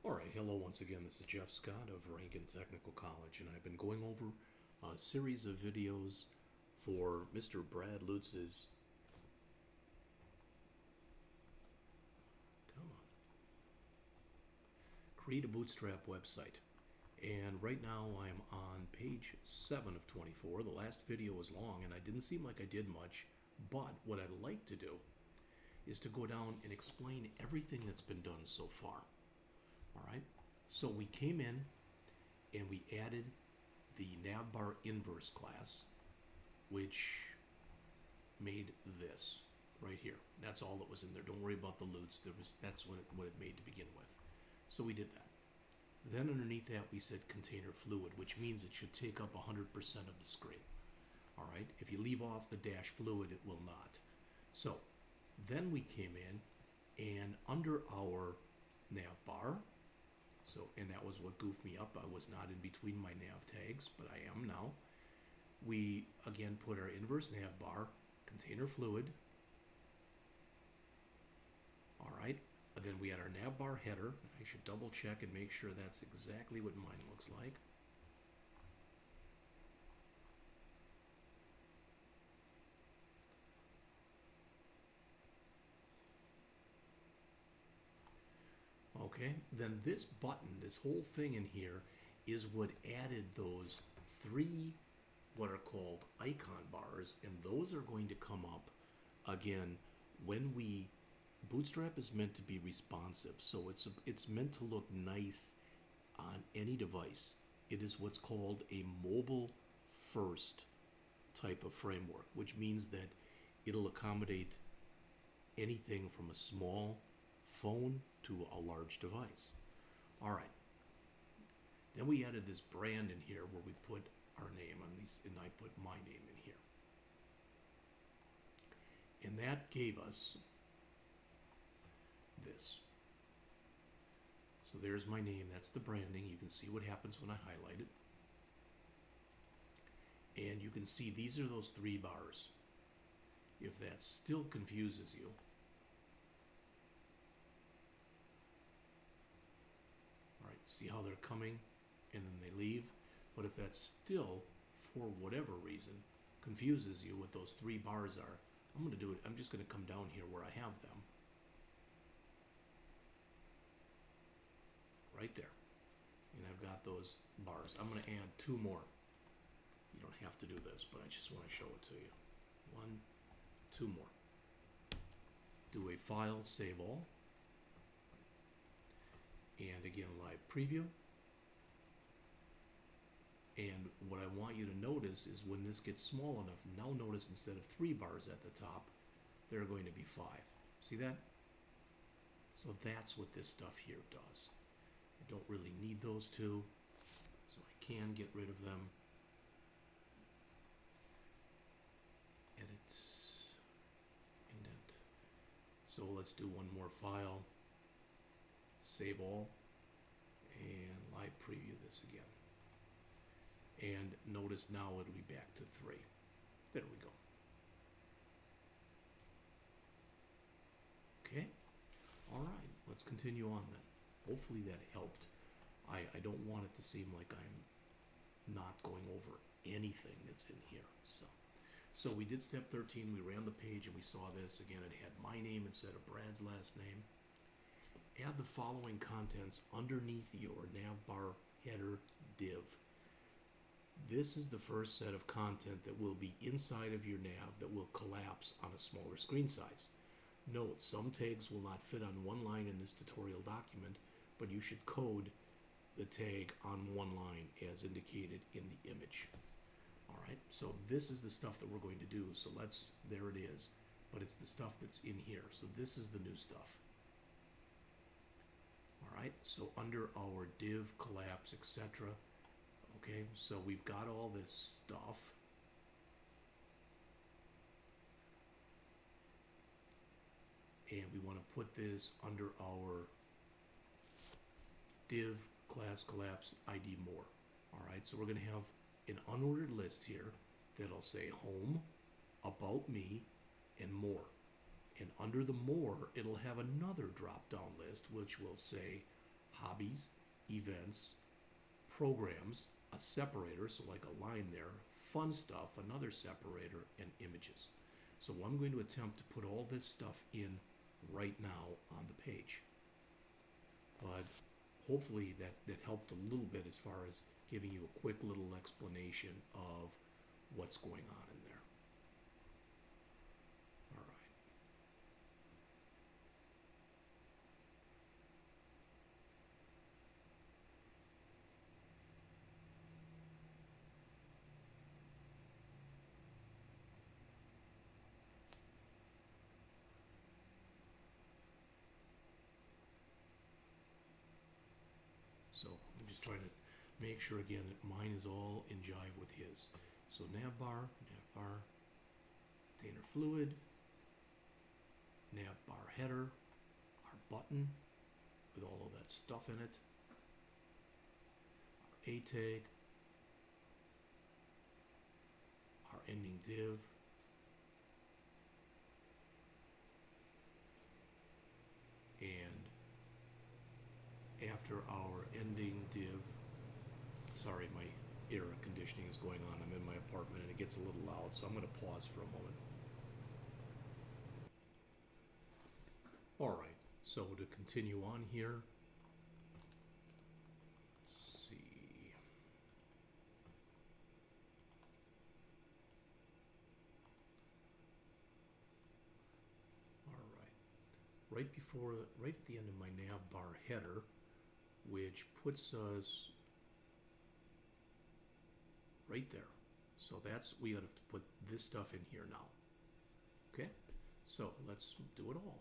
Alright, hello once again. This is Jeff Scott of Rankin Technical College, and I've been going over a series of videos for Mr. Brad Lutes's Create a Bootstrap website. And right now I'm on page 7 of 24. The last video was long and I didn't seem like I did much, but what I'd like to do is to go down and explain everything that's been done so far. Alright, so we came in and we added the navbar inverse class, which made this right here. That's all that was in there. Don't worry about the Lutes. That's what it made to begin with. So we did that. Then underneath that we said container fluid, which means it should take up 100% of the screen. Alright, if you leave off the dash fluid, it will not. So then we came in and under our navbar, and that was what goofed me up. I was not in between my nav tags, but I am now. We again put our inverse navbar, container fluid. Alright, and then we had our navbar header. I should double check and make sure that's exactly what mine looks like. Okay, then this button, this whole thing in here, is what added those three what are called icon bars, and those are going to come up again when we Bootstrap is meant to be responsive, so it's meant to look nice on any device. It is what's called a mobile first type of framework, which means that it'll accommodate anything from a small phone to a large device. Alright, then we added this brand in here where we put our name on these, and I put my name in here, and that gave us this. So there's my name, that's the branding. You can see what happens when I highlight it, and you can see these are those three bars. If that still confuses you, alright, see how they're coming and then they leave? But if that still, for whatever reason, confuses you what those three bars are, I'm going to do it. I'm just going to come down here where I have them. Right there. And I've got those bars. I'm going to add two more. You don't have to do this, but I just want to show it to you. Two more. Do a file, save all. And again, live preview. And what I want you to notice is when this gets small enough, now notice instead of three bars at the top, there are going to be 5. See that? So that's what this stuff here does. I don't really need those two, so I can get rid of them. Edit, indent. So let's do one more file, save all, and live preview this again. And notice now it'll be back to 3. There we go. Okay. All right. Let's continue on then. Hopefully that helped. I don't want it to seem like I'm not going over anything that's in here. So we did step 13. We ran the page and we saw this. Again, it had my name instead of Brad's last name. Add the following contents underneath your navbar header div. This is the first set of content that will be inside of your nav that will collapse on a smaller screen size. Note, some tags will not fit on one line in this tutorial document, but you should code the tag on one line as indicated in the image. Alright, so this is the stuff that we're going to do. So there it is, but it's the stuff that's in here. So this is the new stuff. Alright, so under our div, collapse, etc. Okay, so we've got all this stuff. And we want to put this under our div class collapse ID more. Alright, so we're going to have an unordered list here that'll say home, about me, and more. And under the more, it'll have another drop-down list which will say hobbies, events, programs, a separator, so like a line there, fun stuff, another separator, and images. So I'm going to attempt to put all this stuff in right now on the page. But hopefully that helped a little bit as far as giving you a quick little explanation of what's going on in there. All right. So I'm just trying to make sure again that mine is all in jive with his. So navbar, container fluid, navbar header, our button with all of that stuff in it, our A tag, our ending div, and after our ending div, sorry, my air conditioning is going on. I'm in my apartment and it gets a little loud, so I'm going to pause for a moment. All right, so to continue on here, let's see. All right, right at the end of my navbar header, which puts us right there. So we got to put this stuff in here now. Okay, so let's do it all.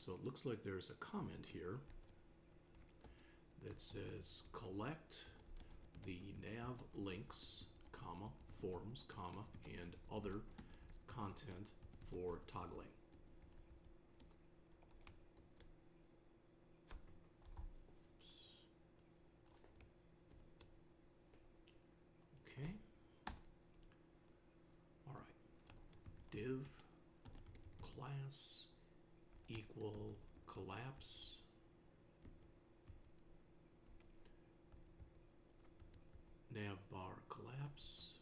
So it looks like there's a comment here that says collect the nav links, comma, forms, comma, and other content for toggling. Okay. All right. Div class equal collapse navbar collapse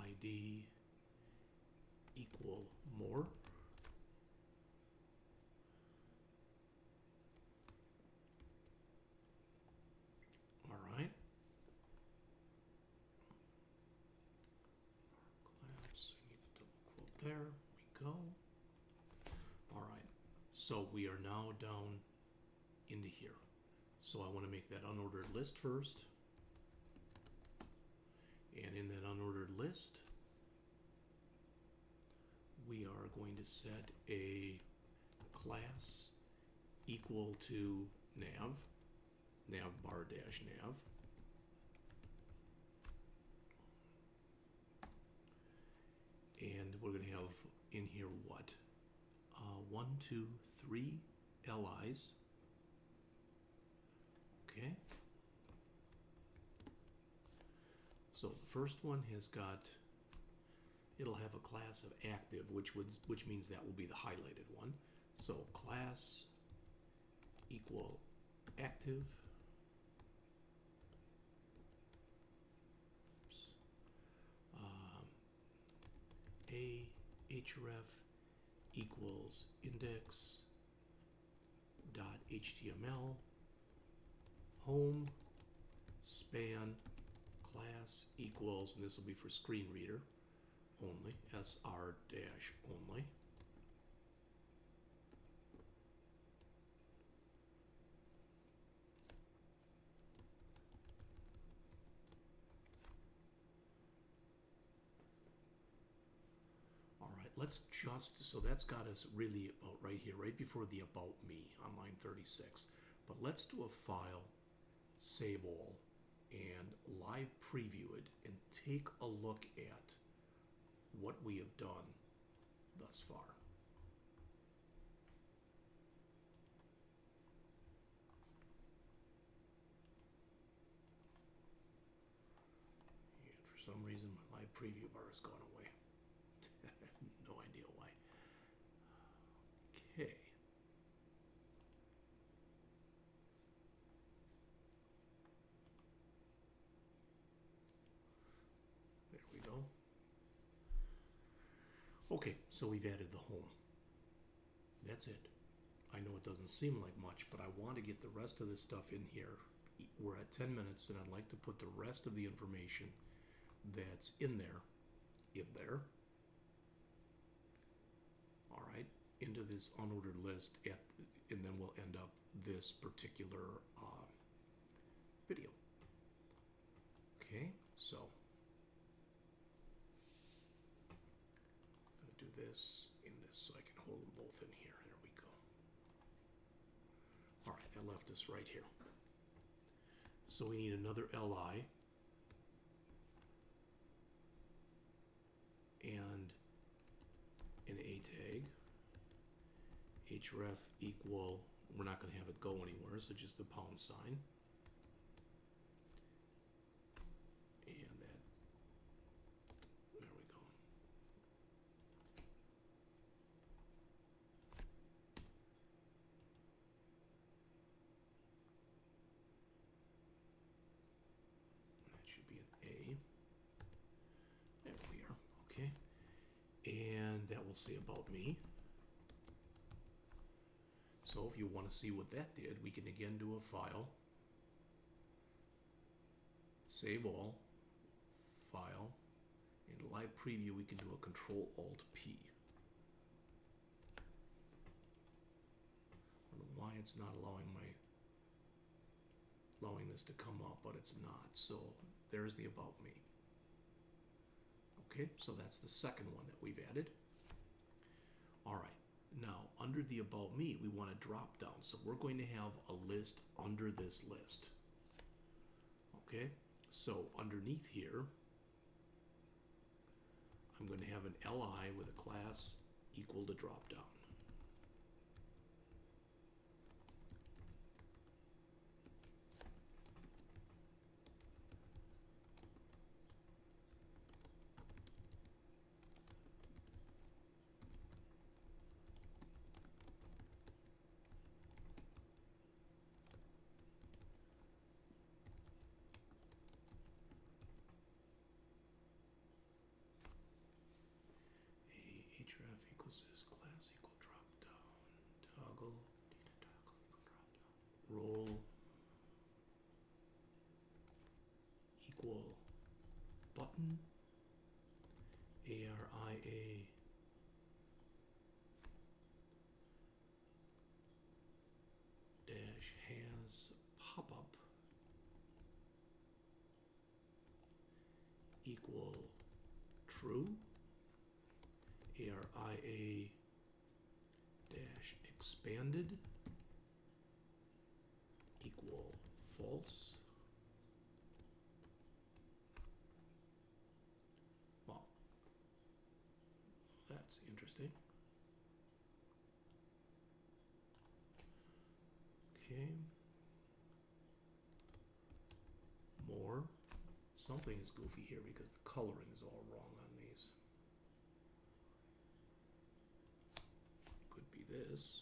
ID equal more. All right. Collapse, I need to double quote there. We go. All right. So we are now down into here. So I want to make that unordered list first. And in that unordered list, we are going to set a class equal to navbar dash nav. And we're going to have in here what? 1, 2, 3 LIs. Okay. So the first one has got, it'll have a class of active, which means that will be the highlighted one. So class equal active. A href equals index dot html home span class equals, and this will be for screen reader only, sr dash only. Let's just, so that's got us really about right here, right before the About Me on line 36. But let's do a file, save all, and live preview it take a look at what we have done thus far. And for some reason, my live preview bar has gone away. I have no idea why. Okay. There we go. Okay, so we've added the home. That's it. I know it doesn't seem like much, but I want to get the rest of this stuff in here. We're at 10 minutes, and I'd like to put the rest of the information that's in there. All right, into this unordered list, and then we'll end up this particular video. Okay, so I'm going to do this in this so I can hold them both in here. There we go. All right, that left us right here. So we need another LI and an A tag. href equal, we're not going to have it go anywhere, so just the pound sign. And that, there we go. That should be an A. There we are, okay. And that will say about me. So if you want to see what that did, we can again do a file, save all, file, and live preview we can do a Control-Alt-P. I don't know why it's not allowing this to come up, but it's not. So there's the about me. Okay, so that's the second one that we've added. All right. Now, under the About Me, we want to drop down. So we're going to have a list under this list. Okay? So underneath here, I'm going to have an LI with a class equal to drop down. href equals this class equal drop down toggle role equal button aria dash has pop up equal true. ARIA dash expanded equal false. Well, that's interesting. Okay. More. Something is goofy here because the coloring is all wrong on these. Could be this.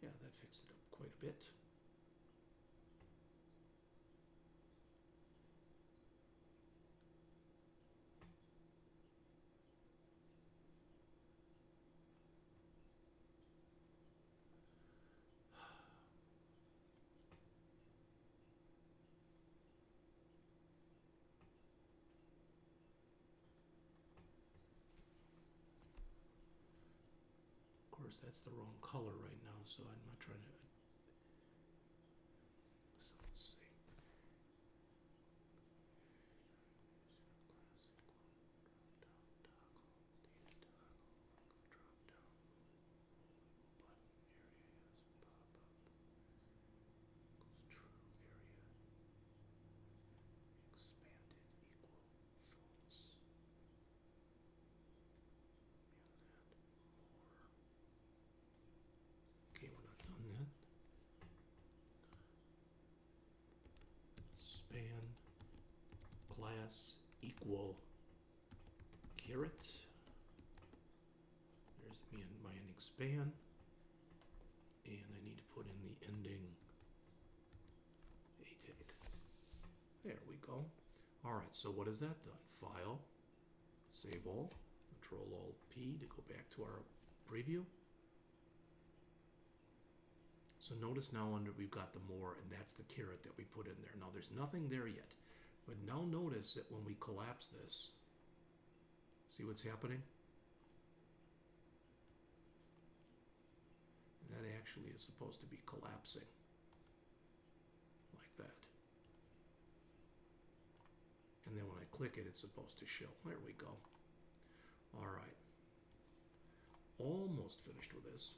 Yeah, that fixed it up quite a bit. Of course, that's the wrong color right now, so I'm not trying to. So let's see. class equal caret. There's my ending span. And I need to put in the ending a tag. There we go. All right, so what has that done? File, save all, Control-Alt-P to go back to our preview. So notice now under we've got the more, and that's the caret that we put in there. Now there's nothing there yet, but now notice that when we collapse this, see what's happening? That actually is supposed to be collapsing like that. And then when I click it, it's supposed to show. There we go. All right. Almost finished with this.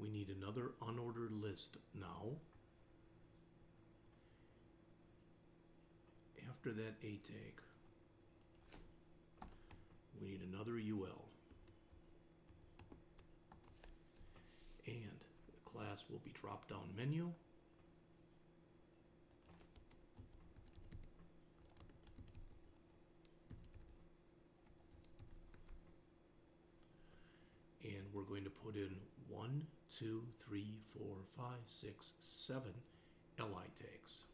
We need another unordered list now. After that a tag, we need another UL. And the class will be drop-down menu. And we're going to put in 1, 2, 3, 4, 5, 6, 7 LI tags.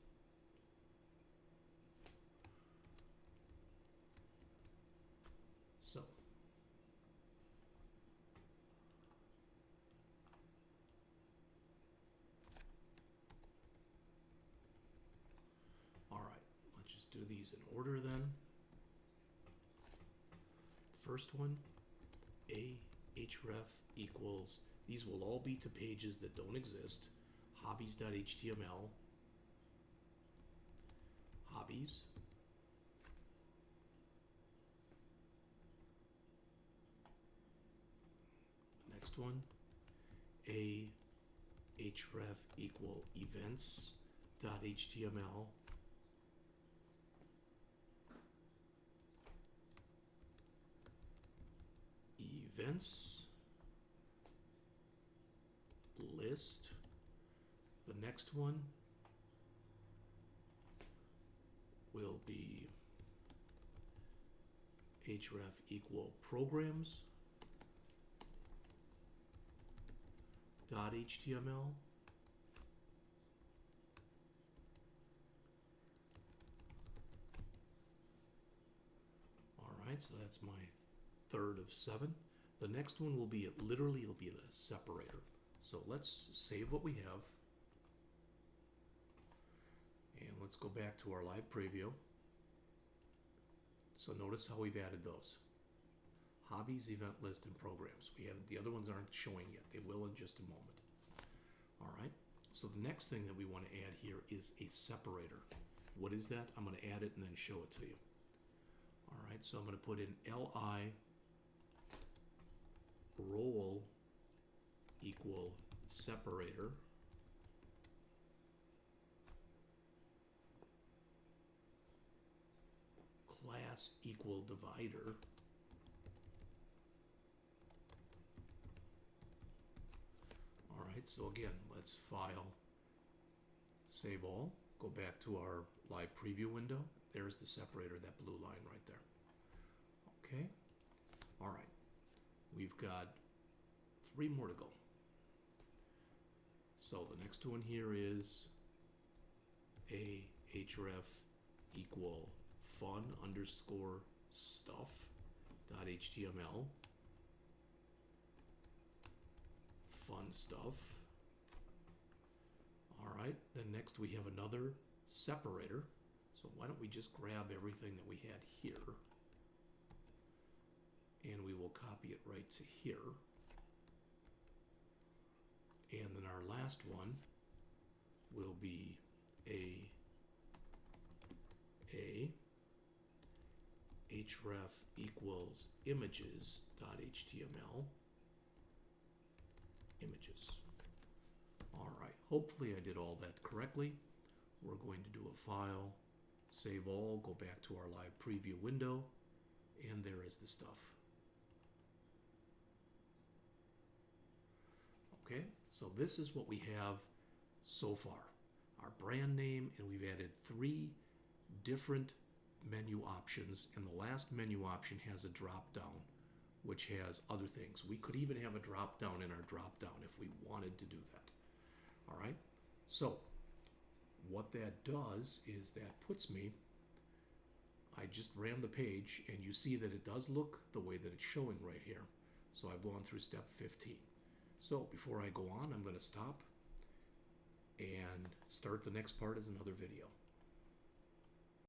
So, all right, let's just do these in order then. First one, href equals, these will all be to pages that don't exist. Hobbies.html, hobbies. Next one, href equal events.html. Events list. The next one will be href equal programs .html. All right, so that's my third of 7. The next one will be, literally it'll be a separator. So let's save what we have. And let's go back to our live preview. So notice how we've added those. Hobbies, event list, and programs. We have the other ones aren't showing yet. They will in just a moment. All right. So the next thing that we want to add here is a separator. What is that? I'm going to add it and then show it to you. All right. So I'm going to put in li role equal separator. Class equal divider. All right, so again, let's file, save all, go back to our live preview window. There's the separator, that blue line right there. Okay, all right, we've got 3 more to go. So the next one here is a href equal fun underscore stuff .html. Fun stuff. All right, then next we have another separator. So why don't we just grab everything that we had here and we will copy it right to here. And then our last one will be a href equals images.html. Images. All right, hopefully I did all that correctly. We're going to do a file, Save all, go back to our live preview window, and there is the stuff. Okay, so this is what we have so far. Our brand name, and we've added 3 different menu options, and the last menu option has a drop down which has other things. We could even have a drop down in our drop down if we wanted to do that. All right, so what that does is that puts me, I just ran the page and you see that it does look the way that it's showing right here. So I've gone through step 15. So before I go on, I'm going to stop and start the next part as another video.